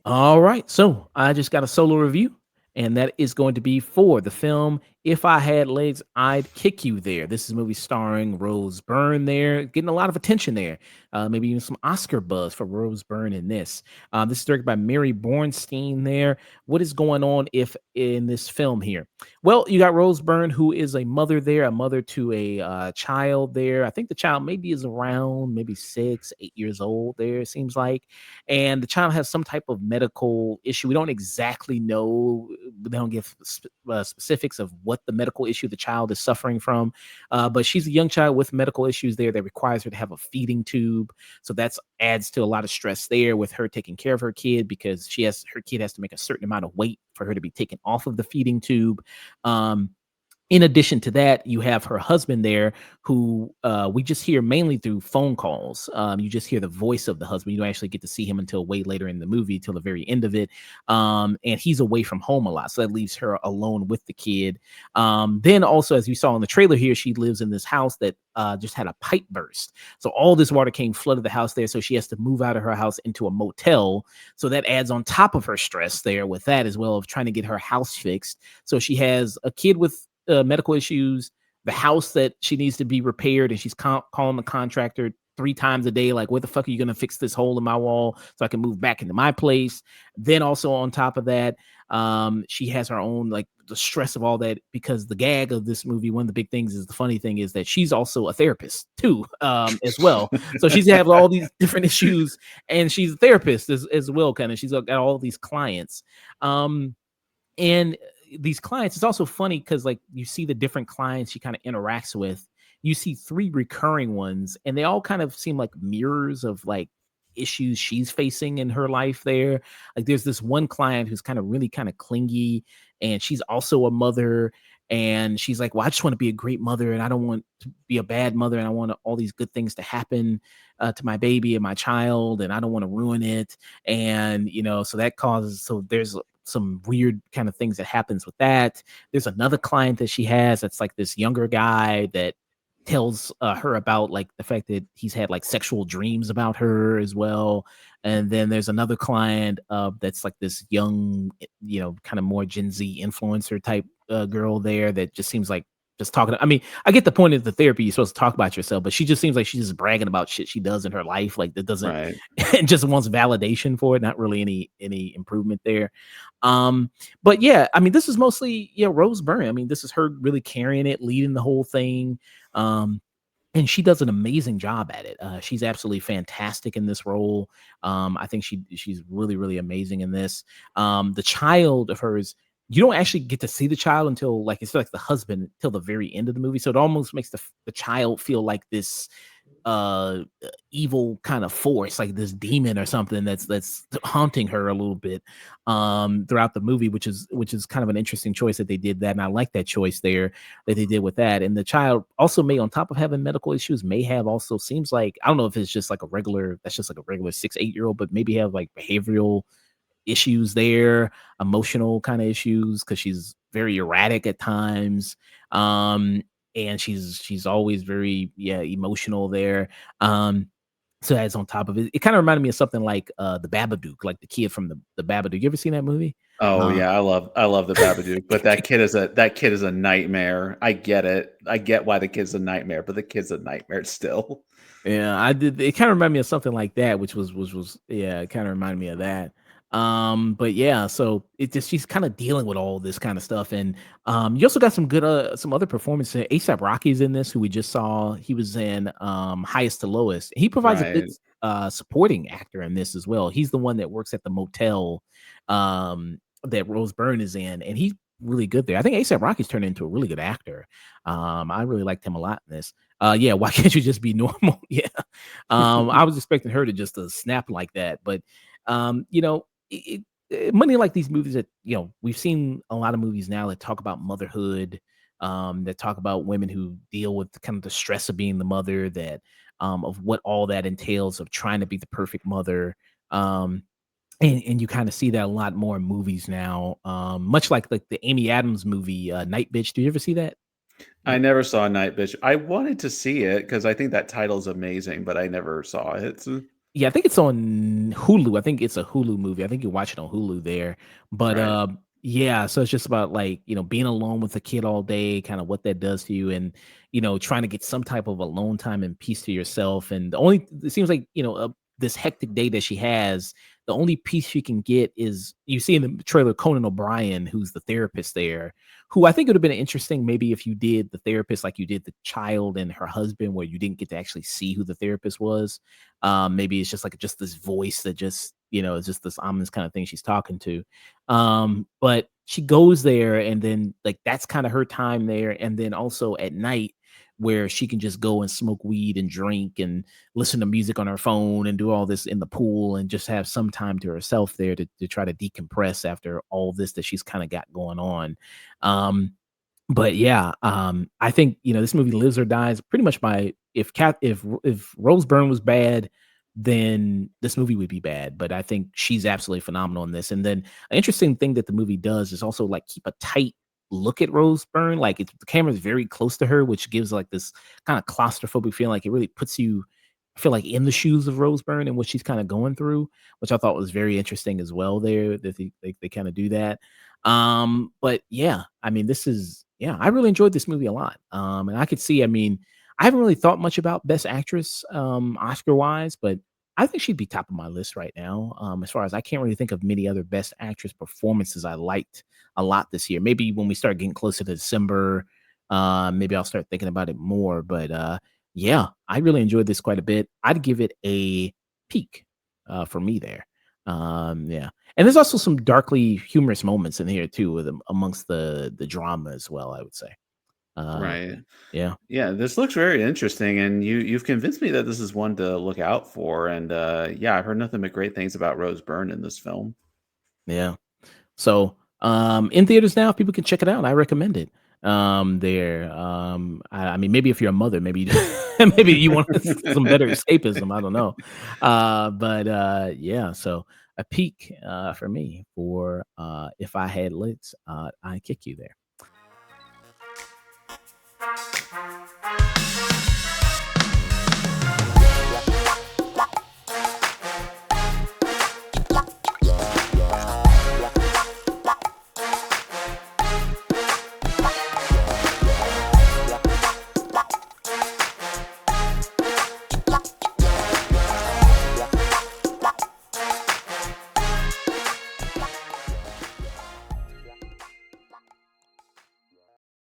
All right, so I just got a solo review, and that is going to be for the film "If I Had Legs, I'd Kick You There." This is a movie starring Rose Byrne. There, getting a lot of attention there. Maybe even some Oscar buzz for Rose Byrne in this. This is directed by Mary Bronstein. There, what is going on if in this film here? Well, you got Rose Byrne, who is a mother there, a mother to a child there. I think the child maybe is around maybe 6, 8 years old. There, it seems like, and the child has some type of medical issue. We don't exactly know. They don't give specifics of what the medical issue the child is suffering from, but she's a young child with medical issues there that requires her to have a feeding tube. So that's adds to a lot of stress there with her taking care of her kid because her kid has to make a certain amount of weight for her to be taken off of the feeding tube. Um, in addition to that, you have her husband there who we just hear mainly through phone calls. You just hear the voice of the husband. You don't actually get to see him until way later in the movie, till the very end of it. And he's away from home a lot. So that leaves her alone with the kid. Then also, as you saw in the trailer here, she lives in this house that just had a pipe burst. So all this water came flooded the house there. So she has to move out of her house into a motel. So that adds on top of her stress there with that as well of trying to get her house fixed. So she has a kid with medical issues, the house that she needs to be repaired, and she's calling the contractor 3 times a day, like, "What the fuck are you gonna fix this hole in my wall so I can move back into my place?" Then also on top of that, she has her own like the stress of all that because the gag of this movie, one of the big things is the funny thing is that she's also a therapist too, as well. So she's have all these different issues, and she's a therapist as well, kind of. She's got all these clients. And these clients, it's also funny because like you see the different clients she kind of interacts with. You see 3 recurring ones, and they all kind of seem like mirrors of like issues she's facing in her life there. Like there's this one client who's kind of really kind of clingy, and she's also a mother. And she's like, "Well, I just want to be a great mother, and I don't want to be a bad mother, and I want all these good things to happen to my baby and my child, and I don't want to ruin it." And so that causes there's some weird kind of things that happens with that. There's another client that she has that's like this younger guy that tells her about like the fact that he's had like sexual dreams about her as well. And then there's another client that's like this young, kind of more Gen Z influencer type girl there that just seems like just talking. I mean, I get the point of the therapy. You're supposed to talk about yourself, but she just seems like she's just bragging about shit she does in her life. Like that doesn't, Right. and just wants validation for it. Not really any improvement there. But yeah, I mean, this is mostly, Rose Byrne. I mean, this is her really carrying it, leading the whole thing. And she does an amazing job at it. She's absolutely fantastic in this role. I think she's really, really amazing in this. The child of hers, you don't actually get to see the child until like it's like the husband till the very end of the movie. So it almost makes the child feel like this evil kind of force, like this demon or something that's haunting her a little bit throughout the movie, which is kind of an interesting choice that they did that. And I like that choice there that they did with that. And the child also may, on top of having medical issues, may have also seems like, I don't know if it's just like a regular 6, 8-year-old, but maybe have like behavioral issues there, emotional kind of issues, because she's very erratic at times. And she's always very emotional there. So that's on top of it. It kind of reminded me of something like the Babadook, like the kid from the Babadook. You ever seen that movie? Oh yeah, I love the Babadook, but that kid is a nightmare. I get it. I get why the kid's a nightmare, but the kid's a nightmare still. Yeah, I did. It kind of reminded me of something like that, which was yeah, it kind of reminded me of that. But yeah, so it just she's kind of dealing with all this kind of stuff, and you also got some good some other performances. ASAP Rocky's in this, who we just saw. He was in Highest to Lowest. He provides a good Right. supporting actor in this as well. He's the one that works at the motel that Rose Byrne is in, and he's really good there. I think ASAP Rocky's turned into a really good actor. I really liked him a lot in this. Yeah, why can't you just be normal? Yeah. I was expecting her to just snap like that, but money like these movies that we've seen a lot of movies now that talk about motherhood, that talk about women who deal with kind of the stress of being the mother, that of what all that entails of trying to be the perfect mother. And you kinda see that a lot more in movies now, much like the Amy Adams movie, Night Bitch. Do you ever see that? I never saw Night Bitch. I wanted to see it because I think that title's amazing, but I never saw it. Yeah, I think it's on Hulu. I think it's a Hulu movie. I think you watch it on Hulu there. But, Right. yeah, so it's just about, like, being alone with a kid all day, kinda what that does to you and, trying to get some type of alone time and peace to yourself, and the only it seems like, this hectic day that she has, the only peace she can get is you see in the trailer Conan O'Brien, who's the therapist there, who I think it would have been interesting maybe if you did the therapist like you did the child and her husband, where you didn't get to actually see who the therapist was. Maybe it's just like just this voice that just, is just this ominous kind of thing she's talking to. But she goes there and then like that's kind of her time there. And then also at night where she can just go and smoke weed and drink and listen to music on her phone and do all this in the pool and just have some time to herself there to try to decompress after all this that she's kind of got going on. Um, but yeah, I think, this movie lives or dies pretty much by if Rose Byrne was bad, then this movie would be bad. But I think she's absolutely phenomenal in this. And then an interesting thing that the movie does is also like keep a tight look at Rose Byrne. Like the camera's very close to her, which gives like this kind of claustrophobic feeling. Like it really puts you, I feel like, in the shoes of Rose Byrne and what she's kind of going through, which I thought was very interesting as well. There that they kind of do that. But yeah, I mean, yeah, I really enjoyed this movie a lot. And I could see, I mean, I haven't really thought much about Best Actress, Oscar wise, but I think she'd be top of my list right now. As far as I can't really think of many other Best Actress performances I liked a lot this year. Maybe when we start getting closer to December, maybe I'll start thinking about it more. But yeah, I really enjoyed this quite a bit. I'd give it a peak for me there. Yeah. And there's also some darkly humorous moments in here too, with amongst the drama as well, I would say. Uh, Right. yeah, Yeah, this looks very interesting, and you've convinced me that this is one to look out for. And yeah, I've heard nothing but great things about Rose Byrne in this film. yeah. So, in theaters now, people can check it out. I recommend it. There. I mean, maybe if you're a mother, maybe maybe you want some better escapism. I don't know. But yeah. So a peak for me for if I had legs, I'd kick you there.